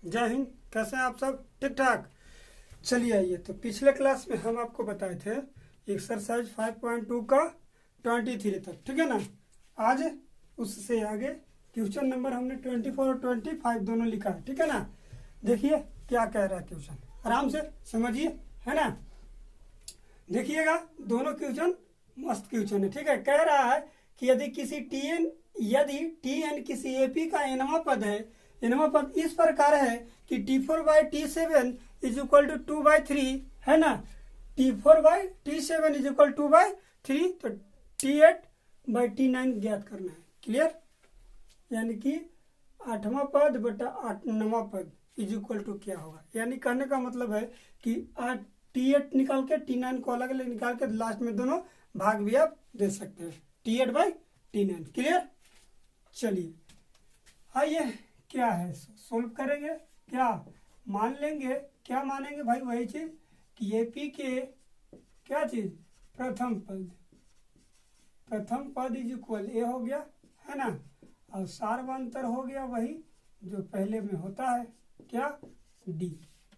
जय हिंद। कैसे हैं आप सब? ठीक ठाक। चलिए आइए, तो पिछले क्लास में हम आपको बताए थे एक्सरसाइज 5.2 का 23 तक, ठीक है ना। आज उससे आगे क्वेश्चन नंबर हमने 24 और 25 दोनों लिखा है, ठीक है ना। देखिए क्या कह रहा है क्वेश्चन, आराम से समझिए, है ना। देखिएगा, दोनों क्वेश्चन मस्त क्वेश्चन है, ठीक है। कह रहा है कि यदि टी एन किसी एपी का एनवा पद है, एनवा पद इस प्रकार है कि T4/T7 इज इक्वल टू 2/3, है ना। T4/T7 इज इक्वल 2/3, तो T8/T9 ज्ञात करना है। क्लियर? यानी कि 8वां पद बटा 9वां पद इज इक्वल टू क्या होगा। यानी कहने का मतलब है कि T8 निकाल के T9 को अलग अलग निकाल के लास्ट में दोनों भाग भी आप दे सकते हैं, T8/T9। क्लियर? चलिए आइए, क्या है सोल्व करेंगे। क्या मान लेंगे, क्या मानेंगे भाई? वही चीज कि एपी के क्या चीज, प्रथम पद इज इक्वल ए हो गया, है ना। और सार्वंतर हो गया वही जो पहले में होता है, क्या, डी।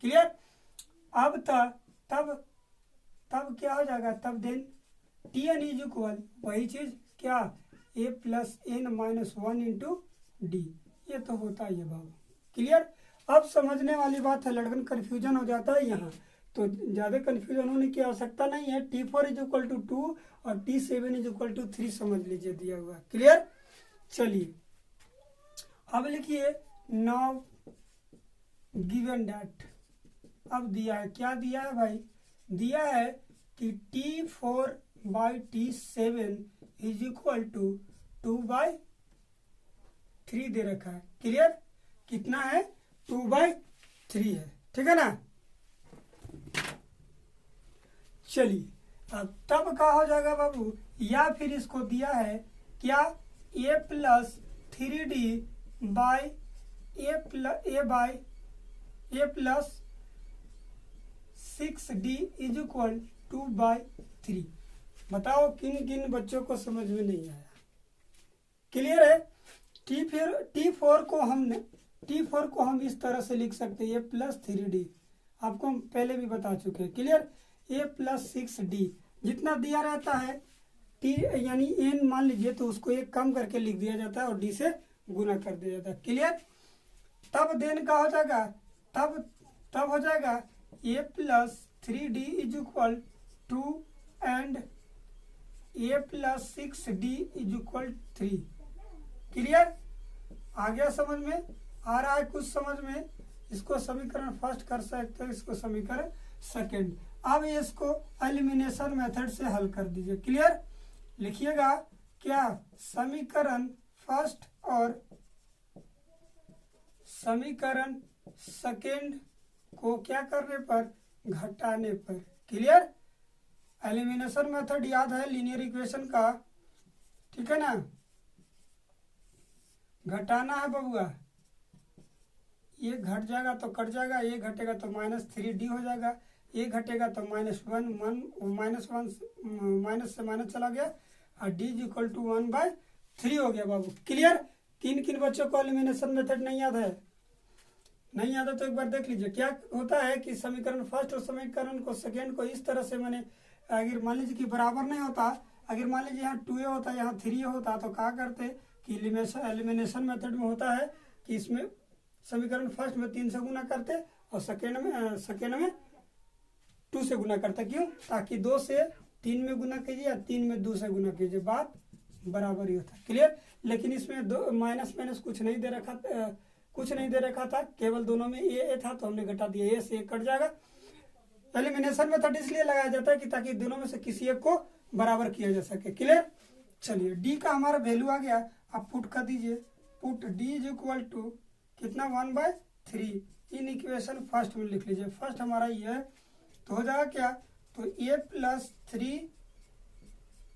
क्लियर? अब तब क्या हो जाएगा, तब then T N is equal वही चीज क्या, A plus N minus 1 into D. ये तो होता ही है बाबू। क्लियर? अब समझने वाली बात है, लड़कन कंफ्यूजन हो जाता है यहाँ, तो ज्यादा कंफ्यूजन होने की आवश्यकता नहीं है। T4 इज इक्वल टू 2 और T7 इज इक्वल टू 3 समझ लीजिए, दिया हुआ। क्लियर? चलिए अब लिखिए, नाउ गिवन दैट। अब दिया है, क्या दिया है भाई? दिया है कि T4/T7 इज इक्वल टू 2/3 दे रखा है। क्लियर? कितना है? 2/3 है, ठीक है ना। चलिए अब तब क्या हो जाएगा बाबू, या फिर इसको दिया है क्या, a plus 3d by A plus 6d is equal 2/3। बताओ किन किन बच्चों को समझ में नहीं आया। क्लियर है? T4 को हम इस तरह से लिख सकते हैं, a प्लस 3d, आपको हम पहले भी बता चुके हैं। क्लियर? a प्लस 6d जितना दिया रहता है t यानी n मान लीजिए, तो उसको एक कम करके लिख दिया जाता है और d से गुना कर दिया जाता है। क्लियर? तब देन का हो जाएगा, तब हो जाएगा a plus 3d is equal 2 and a plus 6d is equal 3। Clear? आ गया समझ में? आ रहा है कुछ समझ में? इसको समीकरण फर्स्ट कर सकते हैं, इसको समीकरण सेकंड। अब इसको एलिमिनेशन मेथड से हल कर दीजिए। क्लियर? लिखिएगा क्या, समीकरण फर्स्ट और समीकरण सेकंड को क्या करने पर, घटाने पर। क्लियर? एलिमिनेशन मेथड याद है लीनियर इक्वेशन का, ठीक है ना। घटाना है बबुआ, ये घट जाएगा तो कट जाएगा, ये घटेगा तो -3d हो जाएगा, ये घटेगा तो माइनस से माइनस चला गया और d इज इक्वल टू 1/3 हो गया बाबू। क्लियर? किन किन बच्चों को एलिमिनेशन मेथड नहीं याद है? नहीं याद है तो एक बार देख लीजिए। क्या होता है कि समीकरण फर्स्ट और समीकरण को सेकेंड को इस तरह से मैंने, अगर मान लीजिए कि बराबर नहीं होता, अगर मान लीजिए यहाँ 2a होता, यहाँ 3a होता, तो क्या करते कि एलिमिनेशन मेथड में होता है कि इसमें समीकरण फर्स्ट में 3 से गुना करते और सेकेंड में 2 से गुना करते। क्यों? ताकि 2 से 3 में गुना कीजिए या 3 में 2 से गुना कीजिए, बात बराबर ही होता है। क्लियर? लेकिन इसमें दो माइनस कुछ नहीं दे रखा था, केवल दोनों में ए था, तो हमने घटा दिया, ए से एक कट जाएगा। एलिमिनेशन मेथड इसलिए लगाया जाता है कि ताकि दोनों में से किसी एक को बराबर किया जा सके। क्लियर? चलिए डी का हमारा वैल्यू आ गया, आप पुट कर दीजिए। Put D is equal to कितना, 1/3। इन इक्वेशन फर्स्ट में लिख लीजिए, फर्स्ट हमारा ये है, तो हो जाएगा क्या, तो a plus 3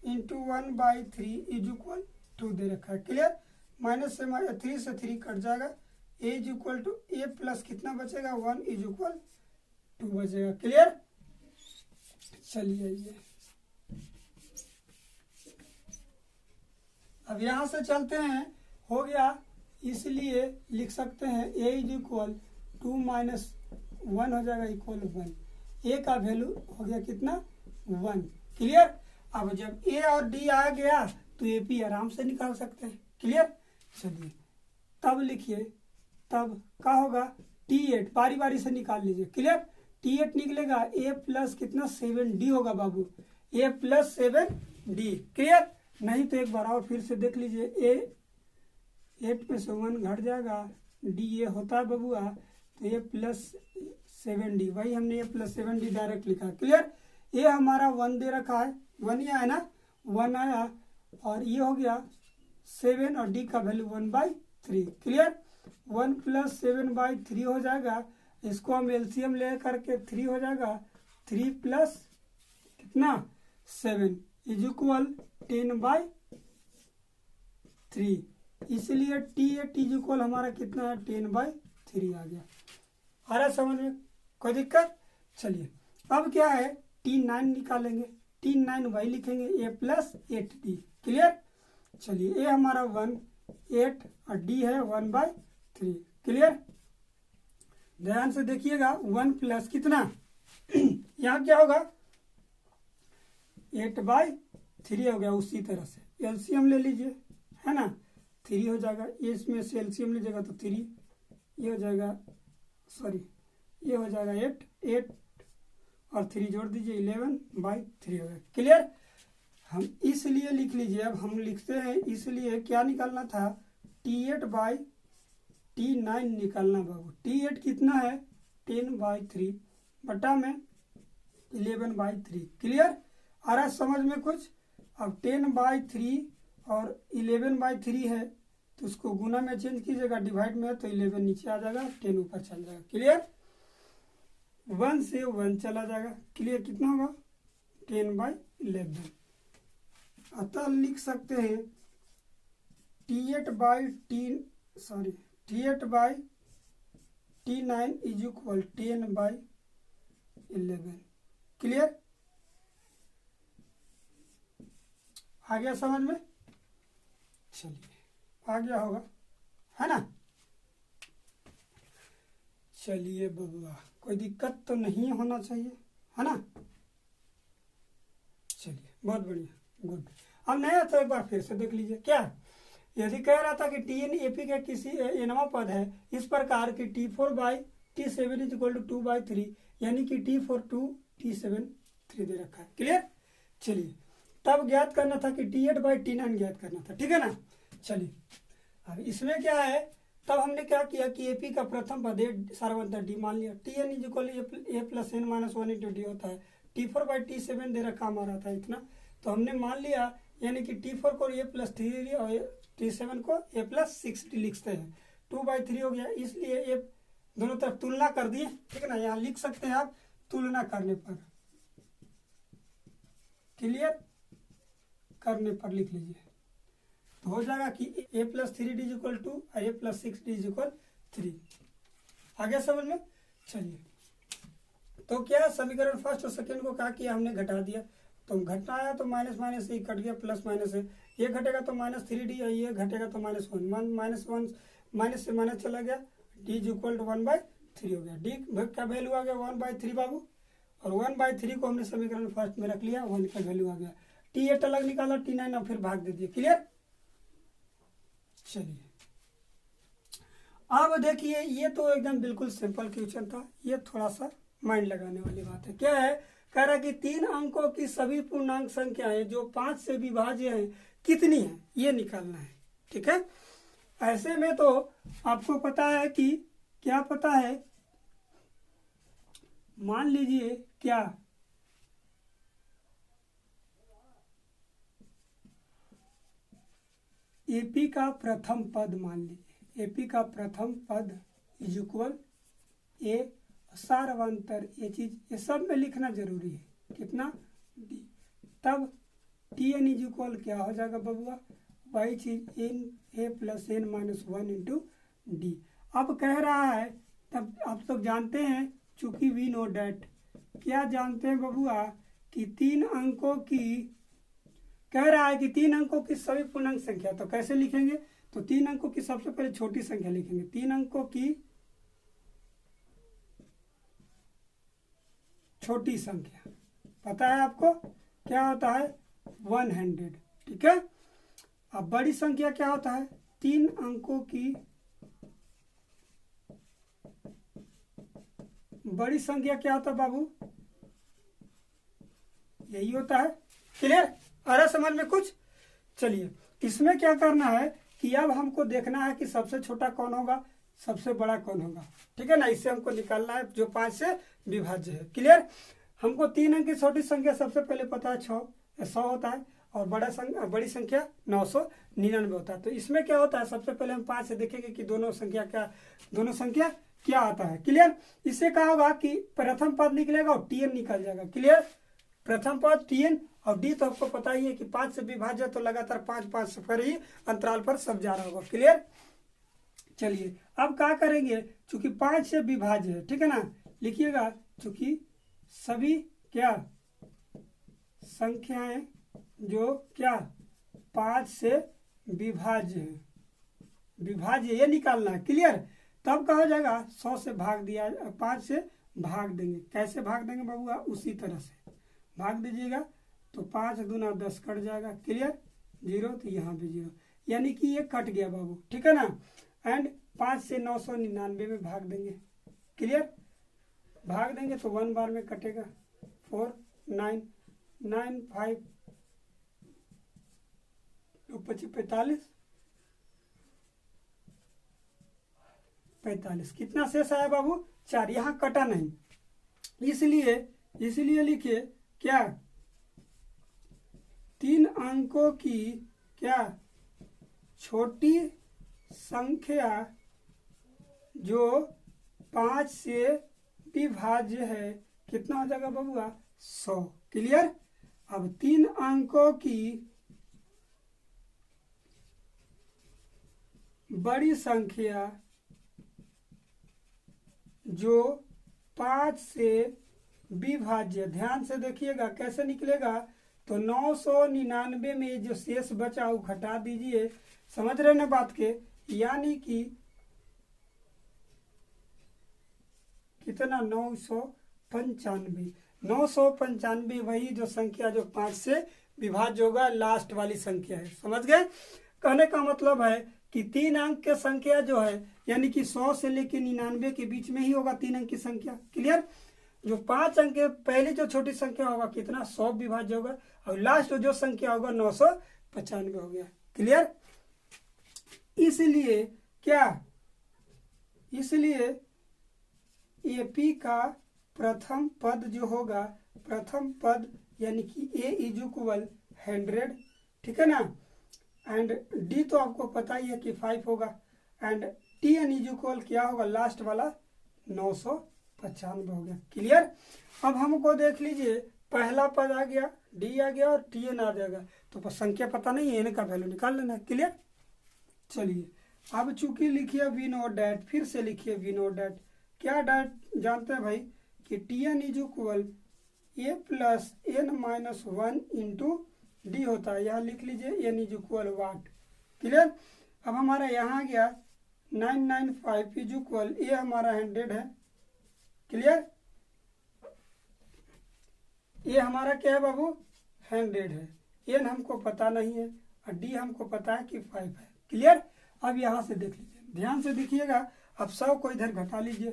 into 1/3 is equal 2 दे रखा है। क्लियर? माइनस से 3 से 3 कट जाएगा, a is equal to a plus कितना बचेगा, 1 इज इक्वल 2 बचेगा। क्लियर? चलिए ये अब यहाँ से चलते हैं, हो गया, इसलिए लिख सकते हैं a इज इक्वल 2 माइनस 1 हो जाएगा इक्वल 1। ए का वैल्यू हो गया कितना 1। क्लियर। अब जब ए और डी आ गया तो ए पी आराम से निकाल सकते हैं। क्लियर। चलिए तब लिखिए, तब क्या होगा T8 बारी बारी से निकाल लीजिए। क्लियर। T8 निकलेगा ए प्लस कितना 7D होगा बाबू, ए प्लस 7D। क्लियर। नहीं तो एक बार और फिर से देख लीजिए, ए 8 में से 1 घट जाएगा, डी ये होता है बबुआ, तो ए प्लस 7D, वही हमने ए प्लस 7D डायरेक्ट लिखा। क्लियर। ये हमारा 1 दे रखा है, 1 ही आया ना, 1 आया, और ये हो गया 7 और डी का वैल्यू 1/3। क्लियर। 1 प्लस 7/3 हो जाएगा, इसको हम एलसीएम ले करके 3 हो जाएगा, 3 प्लस कितना 7 इज इक्वल 10/3। इसलिए T8 इज इक्वल हमारा कितना है 10/3 आ गया। आ रहा समझ में, कोई दिक्कत। चलिए अब क्या है T9 निकालेंगे, T9 वही लिखेंगे ए प्लस 8D। क्लियर। चलिए ए हमारा 1 8 और डी है 1/3। क्लियर। ध्यान से देखिएगा, 1 प्लस कितना यहाँ क्या होगा 8/3 हो गया। उसी तरह से एलसीएम ले लीजिए, है ना, 3 हो जाएगा, इसमें से एलसीएम लीजिएगा तो 3, ये हो जाएगा, सॉरी ये हो जाएगा 8 8 और 3 जोड़ दीजिए 11/3 हो गया। क्लियर। हम इसलिए लिख लीजिए, अब हम लिखते हैं, इसलिए क्या निकालना था T8/T9 निकालना बाबू। T8 कितना है 10/3 बटा में 11/3। क्लियर। आ रहा समझ में कुछ। अब 10/3 और 11/3 है तो उसको गुना में चेंज कीजिएगा, डिवाइड में है तो 11 नीचे आ जाएगा, 10 ऊपर चल जाएगा। क्लियर। 1 से 1 चला जाएगा। क्लियर। कितना होगा 10/11। अतः लिख सकते हैं T8/T9 इज इक्वल 10/11। क्लियर। आ गया समझ में। चलिए आ गया होगा, है ना। चलिए बबुआ, कोई दिक्कत तो नहीं होना चाहिए, है ना। चलिए बहुत बढ़िया, गुड। अब नया तो एक बार फिर से देख लीजिए, क्या यदि कह रहा था कि Tn AP का किसी nवा पद है इस प्रकार की T4/T7 इज इक्वल टू 2/3, यानी कि T4 2 T7 3 दे रखा है। क्लियर। चलिए तब ज्ञात करना था कि T8/T9 ज्ञात करना था, ठीक है ना। चलिए अब इसमें क्या है, तब हमने क्या किया कि एपी का प्रथम पद सार्वंतर डी मान लिया, Tn is equal A plus n minus 1 into D होता है। T4/T7 दे रखा हमारा था इतना, तो हमने मान लिया, यानी कि T4 को ए प्लस 3 और T7 को ए प्लस 6 लिखते हैं, 2/3 हो गया। इसलिए ये दोनों तरफ तुलना कर दिए, ठीक है ना। यहाँ लिख सकते हैं आप तुलना करने पर, क्लियर करने पर लिख लीजिए तो हो जाएगा कि ए प्लस 3D इज इक्वल 2 और ए प्लस 6D इज इक्वल 3। आगे समझ में। चलिए तो क्या समीकरण फर्स्ट और सेकंड को क्या किया हमने, घटा दिया। तो घटना आया तो माइनस माइनस से कट गया, प्लस माइनस है, ये घटेगा तो -3D और ये घटेगा तो -1 माइनस से माइनस चला गया, D इज इक्वल टू 1/3 हो गया। D का वैल्यू आ गया 1/3 बाबू, और 1/3 को हमने समीकरण फर्स्ट में रख लिया, 1 का वैल्यू आ गया। T8 अलग निकाला, T9 और फिर भाग दे दिए। क्लियर। चलिए अब देखिए, ये तो एकदम बिल्कुल सिंपल क्वेश्चन था, ये थोड़ा सा माइंड लगाने वाली बात है। क्या है, कह रहा कि 3 अंकों की सभी पूर्णांक संख्याएं जो 5 से विभाज्य हैं कितनी है, ये निकालना है। ठीक है। ऐसे में तो आपको पता है कि क्या पता है, मान लीजिए क्या एपी का प्रथम पद, मान लीजिए एपी का प्रथम पद इज इक्वल ए सार्वंतर, ये चीज ये सब में लिखना जरूरी है, कितना डी। तब Tn इज इक्वल क्या हो जाएगा बबुआ, वही चीज N A plus n minus 1 into D. अब कह रहा है, तब आप सब जानते हैं, चूंकि वी नो डैट, क्या जानते हैं बबुआ कि 3 अंकों की, कह रहा है कि 3 अंकों की सभी पूर्णांक संख्या, तो कैसे लिखेंगे, तो 3 अंकों की सबसे पहले छोटी संख्या लिखेंगे, 3 अंकों की छोटी संख्या, पता है आपको क्या होता है 100, ठीक है। अब बड़ी संख्या क्या होता है 3 अंकों की, बड़ी संख्या क्या होता है बाबू, यही होता है। क्लियर, आ रहा समझ में कुछ। चलिए इसमें क्या करना है कि अब हमको देखना है कि सबसे छोटा कौन होगा, सबसे बड़ा कौन होगा, ठीक है ना। इससे हमको निकालना है जो 5 से विभाज्य है। क्लियर, हमको 3 अंक की छोटी संख्या सबसे पहले पता है 100 होता है, और बड़ी संख्या 999 होता है। तो इसमें क्या होता है, सबसे पहले हम 5 से देखेंगे कि दोनों संख्या क्या आता है। क्लियर, इससे क्या होगा कि प्रथम पद निकलेगा और टीएन निकल जाएगा। क्लियर, प्रथम पद टीएन और डी तो आपको पता ही है कि 5 से विभाज्य, तो लगातार 5-5 सफर ही अंतराल पर सब जा रहा होगा। क्लियर, चलिए अब क्या करेंगे, चूंकि 5 से विभाज्य है, ठीक है ना, लिखिएगा चूंकि सभी क्या संख्याएं जो क्या 5 से विभाज्य है, विभाज्य ये निकालना है। क्लियर, तब क्या हो जाएगा 100 से भाग दिया, 5 से भाग देंगे। कैसे भाग देंगे बाबू, उसी तरह से भाग दीजिएगा, तो 5 दूना 10 कट जाएगा। क्लियर, 0 तो यहाँ पे 0, यानी कि ये कट गया बाबू, ठीक है ना। एंड 5 से 999 में भाग देंगे। क्लियर, भाग देंगे तो 1 बार में कटेगा, 4 9 9 5 45 45, कितना शेष आया बाबू 4, यहाँ कटा नहीं, इसलिए लिखिए क्या 3 अंकों की क्या छोटी संख्या जो 5 से विभाज्य है, कितना हो जाएगा बाबूआ 100। क्लियर, अब 3 अंकों की बड़ी संख्या जो 5 से विभाज्य, ध्यान से देखिएगा कैसे निकलेगा, तो 999 में जो शेष बचा वो घटा दीजिए। समझ रहे ना बात के, यानी कि कितना 995 वही जो संख्या जो 5 से विभाज्य होगा, लास्ट वाली संख्या है। समझ गए, कहने का मतलब है कि 3 अंक की संख्या जो है, यानी कि 100 से लेकर 99 के बीच में ही होगा 3 अंक की संख्या। क्लियर, जो 5 अंक के पहली जो छोटी संख्या होगा कितना 100 विभाज्य होगा, और लास्ट जो संख्या होगा 995 हो गया। क्लियर, इसलिए एपी का प्रथम पद जो होगा, प्रथम पद यानी कि ए इज इक्वल 100, ठीक है ना, एंड डी तो आपको पता ही है कि 5 होगा, and T N is equal क्या होगा, लास्ट वाला 995 हो गया। क्लियर, अब हमको देख लीजिए पहला पद आ गया, डी आ गया और टी एन आ जाएगा, तो संख्या पता नहीं है, एन का वैल्यू निकाल लेना। क्लियर, चलिए अब चूंकि लिखिए वी नो डैट, फिर से लिखिए वी नो डैट, क्या डैट जानते हैं भाई कि T N is equal A plus N minus 1 into D होता है। यहाँ लिख लीजिए N is equal what. Clear, अब हमारा यहाँ आ गया 995 इज इक्वल, ए हमारा 100 है। क्लियर, ये हमारा क्या है बाबू 100 है, एन हमको पता नहीं है और डी हमको पता है कि 5 है। क्लियर, अब यहाँ से देख लीजिए, ध्यान से देखिएगा, अब 100 को इधर घटा लीजिए,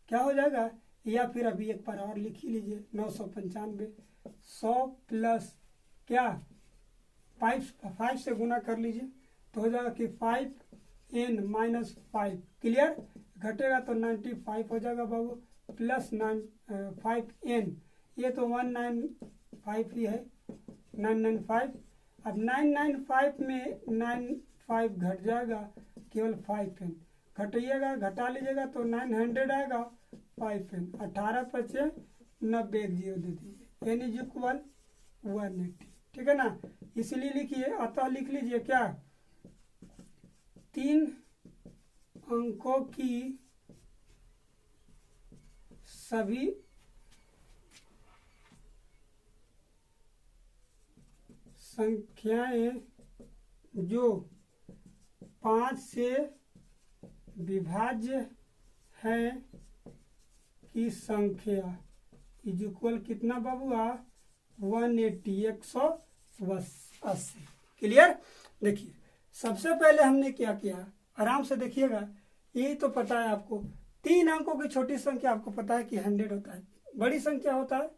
क्या हो जाएगा, या फिर अभी एक बार और लिख ही लीजिए 995, 100 प्लस क्या 5 से गुना कर लीजिए, तो हो जाएगा कि 5n माइनस 5। क्लियर, घटेगा तो 95 हो जाएगा बाबू, प्लस 5n, ये तो 195 ही है, 995। अब 995 में 95 घट जाएगा, केवल 5n घटाइएगा, घटा लीजिएगा तो 900 आएगा, 5n 18 × 90 एक 0 दे दीजिए, n इज इक्वल 180, ठीक है ना। इसलिए लिखिए, अतः लिख लीजिए क्या 3 अंकों की सभी संख्याएं जो 5 से विभाज्य है की संख्या, इज इक्वल कितना बाबूआ 180 180। क्लियर। देखिए सबसे पहले हमने क्या किया, आराम से देखिएगा, यही तो पता है आपको 3 अंकों की छोटी संख्या आपको पता है कि 100 होता है, बड़ी संख्या होता है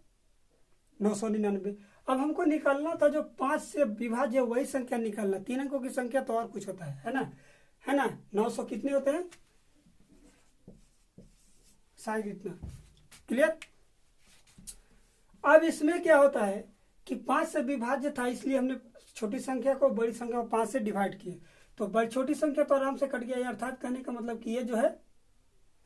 999। अब हमको निकालना था जो 5 से विभाज्य वही संख्या निकालना, 3 अंकों की संख्या तो और कुछ होता है ना, है ना। 900 कितने होते हैं, शायद इतना। क्लियर। अब इसमें क्या होता है कि 5 से विभाज्य था, इसलिए हमने छोटी संख्या को बड़ी संख्या को 5 से डिवाइड किए, तो बड़ी छोटी संख्या तो आराम से कट गया, अर्थात कहने का मतलब कि ये जो है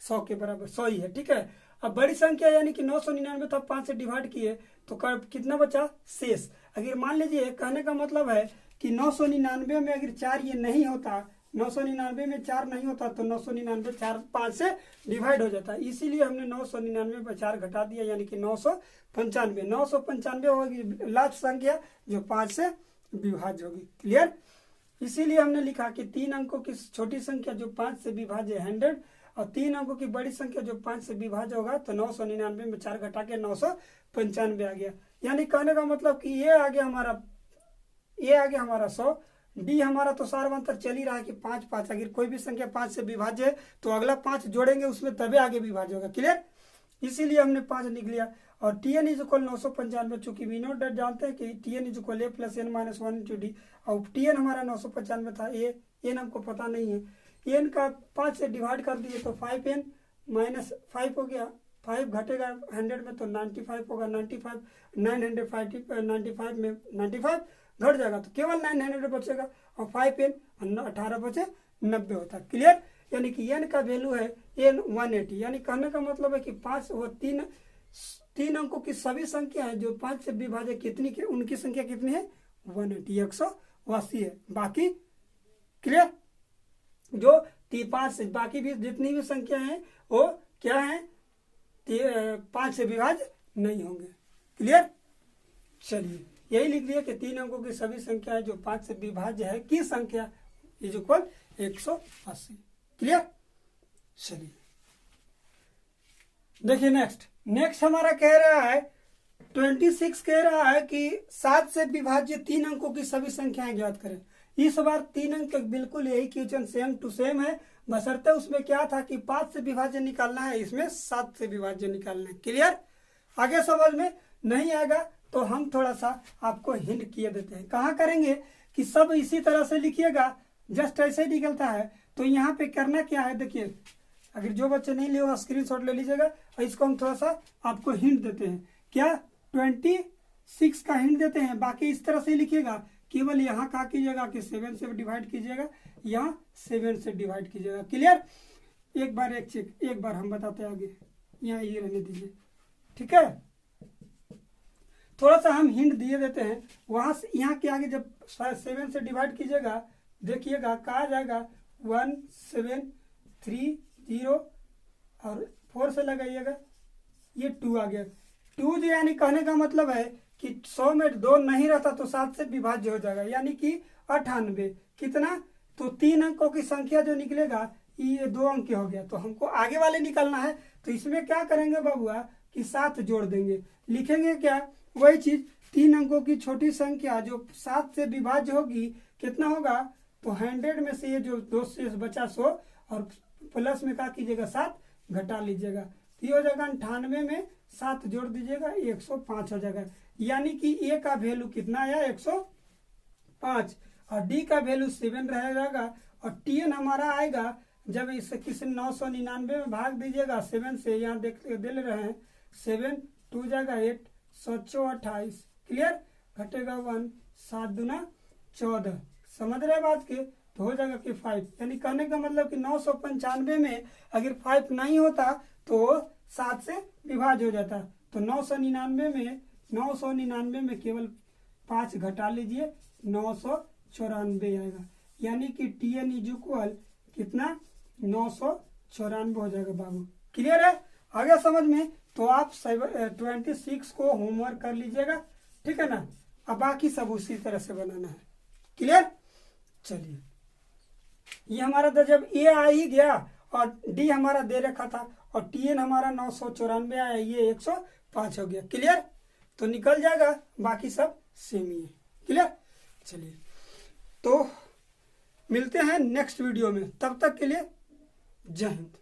100 के बराबर 100 ही है। ठीक है। अब बड़ी संख्या यानी कि 999 था, 5 से डिवाइड किए तो कितना बचा शेष। अगर मान लीजिए कहने का मतलब है कि 999 में अगर 4 ये नहीं होता, 999 में 4 नहीं होता तो 999 5 से डिवाइड हो जाता, इसीलिए हमने 999 पर 4 घटा दिया, यानी कि 995। 995 होगी लास्ट संख्या जो 5 से विभाज्य होगी। क्लियर। इसीलिए हमने लिखा कि 3 अंकों की छोटी संख्या जो 5 से विभाज्य 100 और 3 अंकों की बड़ी संख्या जो 5 से विभाज्य होगा, तो 999 में 4 घटा के 995 आ गया। यानी कहने का मतलब कि ये आ गया हमारा 100। डी हमारा तो सारवंतर चल ही रहा है कि 5 5, अगर कोई भी संख्या 5 से विभाज्य है तो अगला 5 जोड़ेंगे उसमें तभी आगे विभाज्य होगा। क्लियर। इसीलिए हमने 5 लिख लिया। और टी एन इज इक्वल 995, चूंकि वी नोट डेट जानते हैं कि T N is equal A plus N minus 1 into D, और टी एन हमारा 995 था, ए एन हमको पता नहीं है, एन का 5 से डिवाइड कर दिए तो 5n माइनस 5 हो गया, 5 घटेगा 100 में तो 95 होगा, 95 995 में 95 घट जाएगा तो केवल 900 बचेगा, और 5n 18 बचे 90 होता है। क्लियर। यानी कि n का वैल्यू है n 180, यानी कहने का मतलब है कि 5 वो 3 अंकों की सभी संख्या है जो 5 से विभाज्य कितनी की, उनकी संख्या कितनी है 180 180 है। बाकी क्लियर, जो 5 से बाकी भी जितनी भी संख्या है वो क्या है 5 से विभाज्य नहीं होंगे। क्लियर। चलिए यही लिख दिया कि 3 अंकों की सभी संख्या है जो 5 से विभाज्य है की संख्या इज इक्वल 180। क्लियर। चलिए देखिए नेक्स्ट हमारा कह रहा है 26 कह रहा है कि 7 से विभाज्य 3 अंकों की सभी संख्याएं ज्ञात करें। इस बार 3 अंक बिल्कुल यही क्वेश्चन सेम टू सेम है, बशर्ते उसमें क्या था कि 5 से विभाज्य निकालना है, इसमें 7 से विभाज्य निकालना है। क्लियर। आगे समझ में नहीं आएगा तो हम थोड़ा सा आपको हिंट किए देते हैं। कहाँ करेंगे कि सब इसी तरह से लिखिएगा, जस्ट ऐसे ही निकलता है। तो यहाँ पे करना क्या है, देखिए अगर जो बच्चे नहीं लिए स्क्रीनशॉट ले लीजिएगा, और इसको हम थोड़ा सा आपको हिंट देते हैं। क्या 26 का हिंट देते हैं, बाकी इस तरह से लिखिएगा, केवल यहाँ क्या कीजिएगा कि 7 से डिवाइड कीजिएगा, यहाँ 7 से डिवाइड कीजिएगा। क्लियर। एक बार हम बताते हैं आगे, यहाँ ये रहने दीजिए। ठीक है, थोड़ा सा हम हिंट दिए देते हैं। वहां से यहाँ के आगे जब 7 से डिवाइड कीजिएगा, देखिएगा कहा जाएगा 1730 और 4 से लगाइएगा, ये 2 आ गया। 2 जो यानी कहने का मतलब है कि 100 में 2 नहीं रहता तो 7 से विभाज्य हो जाएगा, यानी कि 98। कितना, तो 3 अंकों की संख्या जो निकलेगा ये 2 अंक की हो गया। तो हमको आगे वाले निकालना है, तो इसमें क्या करेंगे बाबुआ कि 7 जोड़ देंगे। लिखेंगे क्या, वही चीज 3 अंकों की छोटी संख्या जो 7 से विभाज्य होगी, कितना होगा, तो 100 में से ये जो 2 से बचा 100 और प्लस में क्या कीजिएगा 7 घटा लीजिएगा, तो ये हो जाएगा 98 में 7 जोड़ दीजिएगा 105 हो जाएगा। यानी कि ए का वैल्यू कितना आया 105, और डी का वैल्यू 7 रह जाएगा, और टीएन हमारा आएगा जब इसे किसी 999 में भाग दीजिएगा 7 से, यहाँ दे ले रहे हैं 7 2 जाएगा 8 728। क्लियर। घटेगा 1 7 दूना 14। समझ रहे बात के, तो हो जाएगा कि 5। यानी कहने का मतलब कि 995 में अगर 5 नहीं होता तो 7 से विभाज्य हो जाता, तो 999 में केवल 5 घटा लीजिए 994 आएगा। यानी कि टीएन इज इक्वल कितना 994 हो जाएगा बाबू। क्लियर है, आ गया समझ में। तो आप 26 को होमवर्क कर लीजिएगा, ठीक है ना। अब बाकी सब उसी तरह से बनाना है। क्लियर। चलिए ये हमारा तो जब ए आ ही गया और डी हमारा दे रखा था और टीएन हमारा 994 आया, ये 5 हो गया। क्लियर? तो निकल जाएगा, बाकी सब सेम ही है। क्लियर? चलिए तो मिलते हैं नेक्स्ट वीडियो में, तब तक के लिए जय हिंद।